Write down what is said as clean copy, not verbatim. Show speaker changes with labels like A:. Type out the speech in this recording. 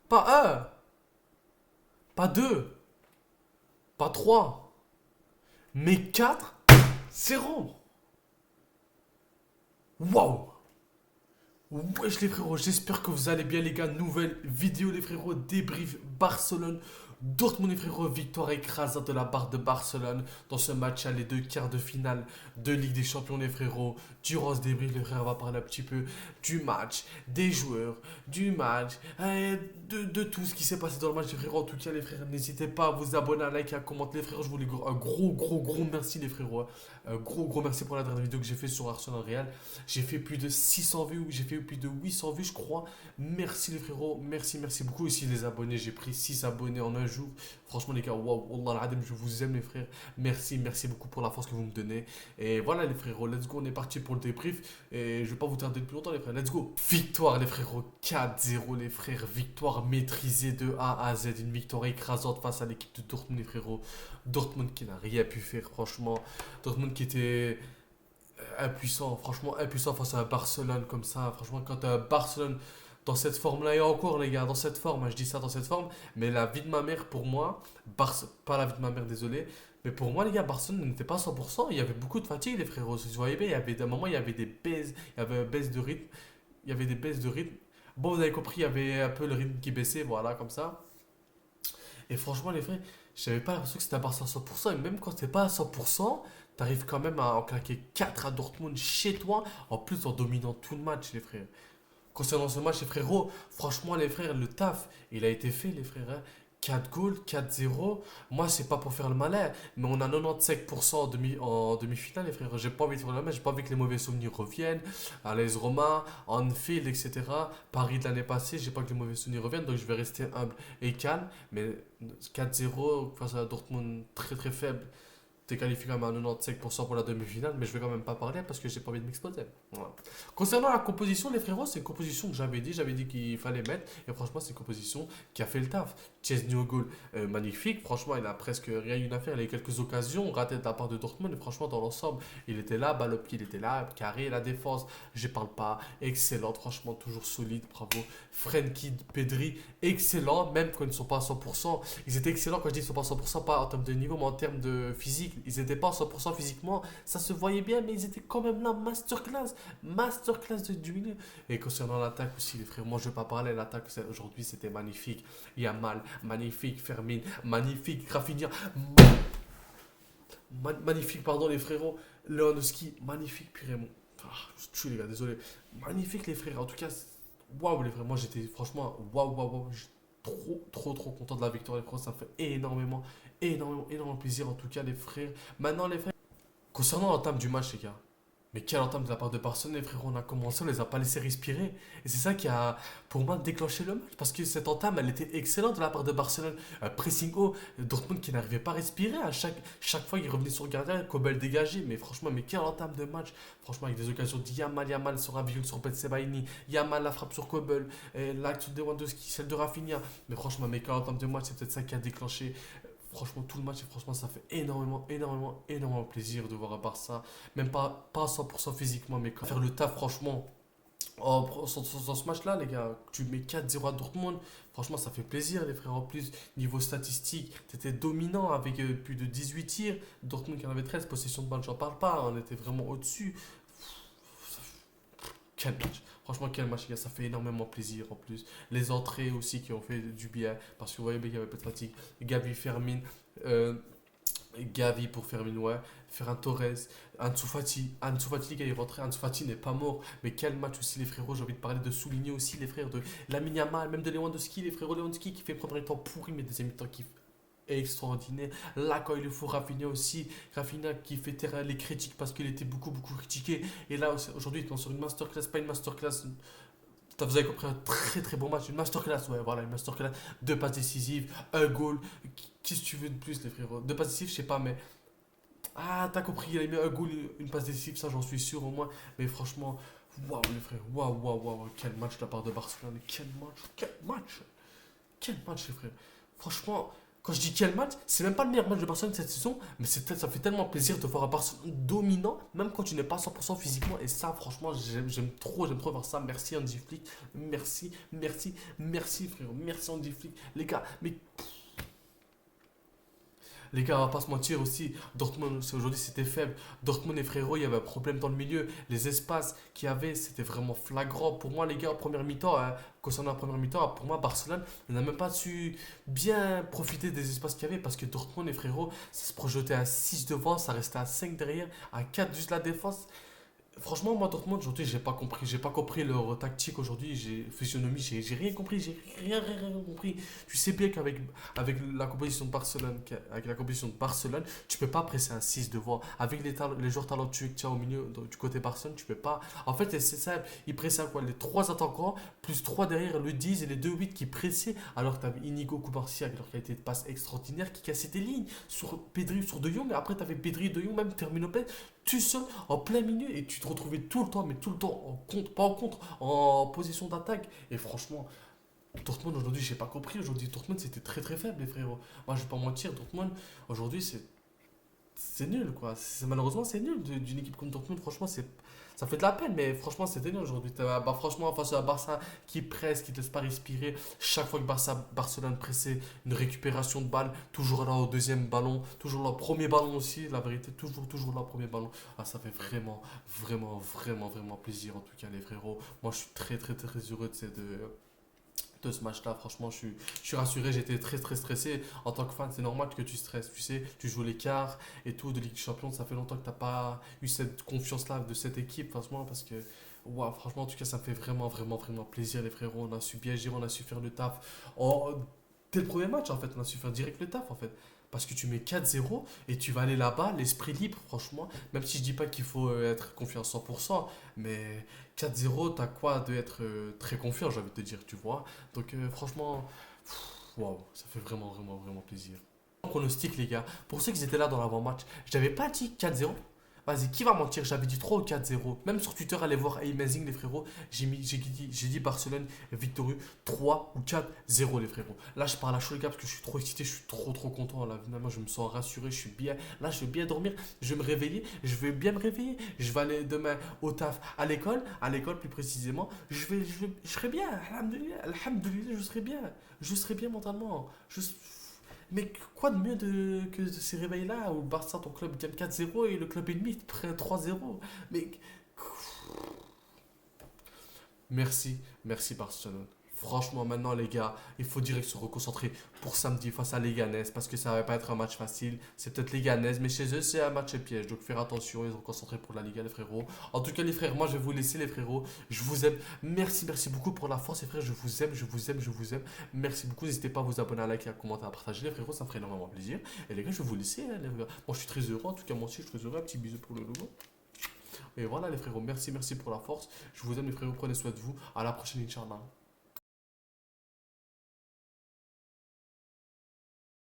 A: Pas un, pas deux, pas trois, mais 4-0. Waouh! Wesh les frérots, j'espère que vous allez bien les gars. Nouvelle vidéo les frérots, débrief Barcelone. Dortmund les frérots, victoire écrasante de la barre de Barcelone dans ce match à les deux quarts de finale de Ligue des Champions les frérots. Durant ce débrief les frères, on va parler un petit peu du match, des joueurs, du match, de tout ce qui s'est passé dans le match les frérots. En tout cas les frères, n'hésitez pas à vous abonner, à liker, à commenter les frérots. Je vous les un gros merci les frérots. Un gros merci pour la dernière vidéo que j'ai fait sur Arsenal Real. J'ai fait plus de 600 vues, j'ai fait plus de 800 vues, je crois. Merci les frérots, merci beaucoup. Ici les abonnés, j'ai pris 6 abonnés en un jour. Franchement les gars, waouh, Allah al je vous aime les frères. Merci beaucoup pour la force que vous me donnez. Et voilà les frérots, let's go, on est parti pour le débrief. Et je vais pas vous tarder plus longtemps les frères, let's go. Victoire les frérots, 4-0 les frères, victoire maîtrisée de A à Z. Une victoire écrasante face à l'équipe de Dortmund les frérots. Dortmund qui n'a rien pu faire franchement. Dortmund qui était impuissant, franchement impuissant face à Barcelone comme ça. Franchement, quand Barcelone dans cette forme-là, et encore les gars, dans cette forme, hein, je dis ça dans cette forme, mais la vie de ma mère pour moi, pas la vie de ma mère, désolé, mais pour moi les gars, Barcelone n'était pas à 100%, il y avait beaucoup de fatigue les frérots. Si vous voyez bien, il y avait des moments, il y avait des baisses, il y avait une baisse de rythme, il y avait des baisses de rythme. Bon, vous avez compris, il y avait un peu le rythme qui baissait, voilà, comme ça. Et franchement, les frères, j'avais pas l'impression que c'était un Barça à 100%. Et même quand c'était pas à 100%, t'arrives quand même à en claquer 4 à Dortmund chez toi. En plus, en dominant tout le match, les frères. Concernant ce match, les frérots, franchement, les frères, le taf, il a été fait, les frères, hein. 4 goals, 4-0. Moi, c'est pas pour faire le malin, mais on a 95% en demi-finale, les frères. J'ai pas envie de faire le malin, j'ai pas envie que les mauvais souvenirs reviennent. À l'AS Roma, Anfield, etc. Paris de l'année passée, j'ai pas que les mauvais souvenirs reviennent, donc je vais rester humble et calme. Mais 4-0 face à Dortmund très faible, t'es qualifié quand même à 95% pour la demi-finale, mais je vais quand même pas parler parce que j'ai pas envie de m'exposer. Voilà. Concernant la composition, les frérots, c'est une composition que j'avais dit qu'il fallait mettre, et franchement, c'est une composition qui a fait le taf. Chesney au goal, magnifique, franchement, il a presque rien eu à faire, il a eu quelques occasions ratées de la part de Dortmund, et franchement, dans l'ensemble, il était là, balle au pied, il était là, carré, la défense, je parle pas, excellent, franchement, toujours solide, bravo. Frenkie, Pedri, excellent, même quand ils ne sont pas à 100%. Ils étaient excellents quand je dis qu'ils ne sont pas à 100%, pas en termes de niveau, mais en termes de physique. Ils n'étaient pas à 100% physiquement, ça se voyait bien, mais ils étaient quand même là, masterclass du milieu. Et concernant l'attaque aussi, les frères, moi je ne vais pas parler, l'attaque aujourd'hui c'était magnifique. Yamal, magnifique, Fermin, magnifique, Rafinha, magnifique, pardon les frérots, Lewandowski, magnifique, purée, ah, je tue les gars, désolé. Magnifique les frères, en tout cas, waouh les frères, moi j'étais franchement, waouh, j'étais trop content de la victoire les frères, ça me fait énormément plaisir en tout cas les frères. Maintenant les frères, concernant l'entame du match les gars, mais quelle entame de la part de Barcelone, les frérots, on a commencé, on les a pas laissés respirer. Et c'est ça qui a, pour moi, déclenché le match. Parce que cette entame, elle était excellente de la part de Barcelone. Pressing haut, Dortmund qui n'arrivait pas à respirer. À chaque fois, il revenait sur le gardien, Kobel dégagé. Mais franchement, mais quelle entame de match. Franchement, avec des occasions de Yamal sur Rabiot, sur Betsebaini. Yamal la frappe sur Kobel. L'action de Lewandowski, celle de Rafinha. Mais franchement, mais quelle entame de match, c'est peut-être ça qui a déclenché franchement tout le match et franchement ça fait énormément plaisir de voir un Barça même pas 100% physiquement mais quand faire le taf franchement dans ce match là les gars tu mets 4-0 à Dortmund franchement ça fait plaisir les frères en plus niveau statistique t'étais dominant avec plus de 18 tirs Dortmund qui en avait 13 possession de balle j'en parle pas on était vraiment au dessus quel match. Franchement, quel match, les gars. Ça fait énormément plaisir en plus. Les entrées aussi qui ont fait du bien. Parce que vous voyez bien qu'il y avait pas de fatigue. Gavi, Fermin. euh, Gavi pour Fermin, ouais. Ferran Torres. Ansu Fati. Ansu Fati, les gars, il est rentré. Ansu Fati n'est pas mort. Mais quel match aussi, les frérots. J'ai envie de parler, de souligner aussi les frères de Lamine Yamal, même de Lewandowski. Les frérots Lewandowski qui fait premier temps pourri, mais deuxième temps qui extraordinaire. Là, quand il le faut, Rafinha aussi. Rafinha qui fait taire les critiques parce qu'il était beaucoup critiqué. Et là, aujourd'hui, il est sur une masterclass, pas une masterclass. Vous avez compris, un très bon match. Une masterclass, ouais, voilà, une masterclass. Deux passes décisives, un goal. Qu'est-ce que tu veux de plus, les frérots? Deux passes décisives, je sais pas, mais. Ah, t'as compris, il a mis un goal, une passe décisive, ça j'en suis sûr au moins. Mais franchement, waouh, les frères, waouh, quel match de la part de Barcelone. Quel match, les frères. Franchement, Quand je dis quel match, c'est même pas le meilleur match de Barcelone cette saison, mais ça fait tellement plaisir de voir un Barcelone dominant, même quand tu n'es pas 100% physiquement. Et ça, franchement, j'aime trop voir ça. Merci Andy Flick, merci, merci, merci frérot, merci Andy Flick. Les gars, on va pas se mentir aussi, Dortmund aujourd'hui c'était faible. Dortmund et frérot, il y avait un problème dans le milieu. Les espaces qu'il y avait, c'était vraiment flagrant. Pour moi, les gars, en première mi-temps, hein, concernant la première mi-temps, pour moi, Barcelone n'a même pas su bien profiter des espaces qu'il y avait parce que Dortmund et frérot, ça se projetait à 6 devant, ça restait à 5 derrière, à 4 juste la défense. Franchement, moi, Dortmund, aujourd'hui, j'ai pas compris. J'ai pas compris leur tactique aujourd'hui. Physionomie, j'ai rien compris. J'ai rien compris. Tu sais bien avec la composition de Barcelone, avec la composition de Barcelone, tu peux pas presser un 6 devant. Avec les joueurs talentueux que tu as au milieu, du côté Barcelone, tu peux pas. En fait, c'est simple. Ils pressaient à quoi? Les 3 attaquants, plus 3 derrière, le 10 et les 2-8 qui pressaient. Alors que tu avais Inigo Koubarsi avec leur qualité de passe extraordinaire qui cassait des lignes sur Pedri, sur De Jong. Et après, tu avais Pedri et De Jong, même Fermin Lopez tout seul en plein milieu et tu te retrouvais tout le temps, mais tout le temps en contre, pas en contre, en position d'attaque. Et franchement, Dortmund aujourd'hui, j'ai pas compris. Aujourd'hui, Dortmund c'était très très faible, les frérots. Moi, je vais pas mentir, Dortmund aujourd'hui, c'est nul quoi. Malheureusement, c'est nul d'une équipe comme Dortmund. Franchement, ça fait de la peine, mais franchement, c'était nul aujourd'hui. Bah, franchement, face à Barça qui presse, qui ne te laisse pas respirer, chaque fois que Barcelone pressait, une récupération de balle, toujours là au deuxième ballon, toujours là au premier ballon aussi, la vérité, toujours là au premier ballon. Ah, ça fait vraiment plaisir en tout cas, les frérots. Moi, je suis très heureux de ce match-là. Franchement, je suis rassuré. J'étais très stressé. En tant que fan, c'est normal que tu stresses. Tu sais, tu joues les quarts et tout de Ligue des Champions. Ça fait longtemps que tu n'as pas eu cette confiance-là de cette équipe, franchement, parce que. Ouah, franchement, en tout cas, ça me fait vraiment plaisir, les frérots. On a su bien gérer, on a su faire le taf. Dès le premier match, en fait, on a su faire direct le taf, en fait. Parce que tu mets 4-0 et tu vas aller là-bas, l'esprit libre, franchement. Même si je dis pas qu'il faut être confiant à 100%, mais 4-0, t'as quoi de être très confiant, j'ai envie de te dire, tu vois. Donc, franchement, waouh, ça fait vraiment plaisir. Pronostic, les gars, pour ceux qui étaient là dans l'avant-match, je n'avais pas dit 4-0. Vas-y, qui va mentir? J'avais dit 3 ou 4-0. Même sur Twitter, allez voir Amazing, les frérots. J'ai dit Barcelone victorieux 3 ou 4-0, les frérots. Là, je parle à chaud, les gars, parce que je suis trop excité, je suis trop content. Là, finalement, je me sens rassuré, je suis bien. Là, je vais bien dormir, je vais me réveiller, je vais bien me réveiller. Je vais aller demain au taf, à l'école plus précisément. Je serai bien, alhamdoulilah, je serai bien mentalement. Mais quoi de mieux que de ces réveils-là où Barça, ton club, gagne 4-0 et le club ennemi te prend 3-0. Mais merci Barcelone. Franchement, maintenant, les gars, il faut direct se reconcentrer pour samedi face à Leganés parce que ça va pas être un match facile. C'est peut-être Leganés, mais chez eux, c'est un match piège. Donc, faire attention et se reconcentrer pour la Liga, les frérots. En tout cas, les frères, moi, je vais vous laisser, les frérots. Je vous aime. Merci beaucoup pour la force, les frères. Je vous aime. Merci beaucoup. N'hésitez pas à vous abonner, à liker, à commenter, à partager, les frérots. Ça me ferait énormément plaisir. Et les gars, je vais vous laisser, hein, les gars. Moi, je suis très heureux. En tout cas, moi aussi, je suis très heureux. Un petit bisou pour le logo. Et voilà, les frérots. Merci pour la force. Je vous aime, les frérots. Prenez soin de vous. À la prochaine, Inch'Allah.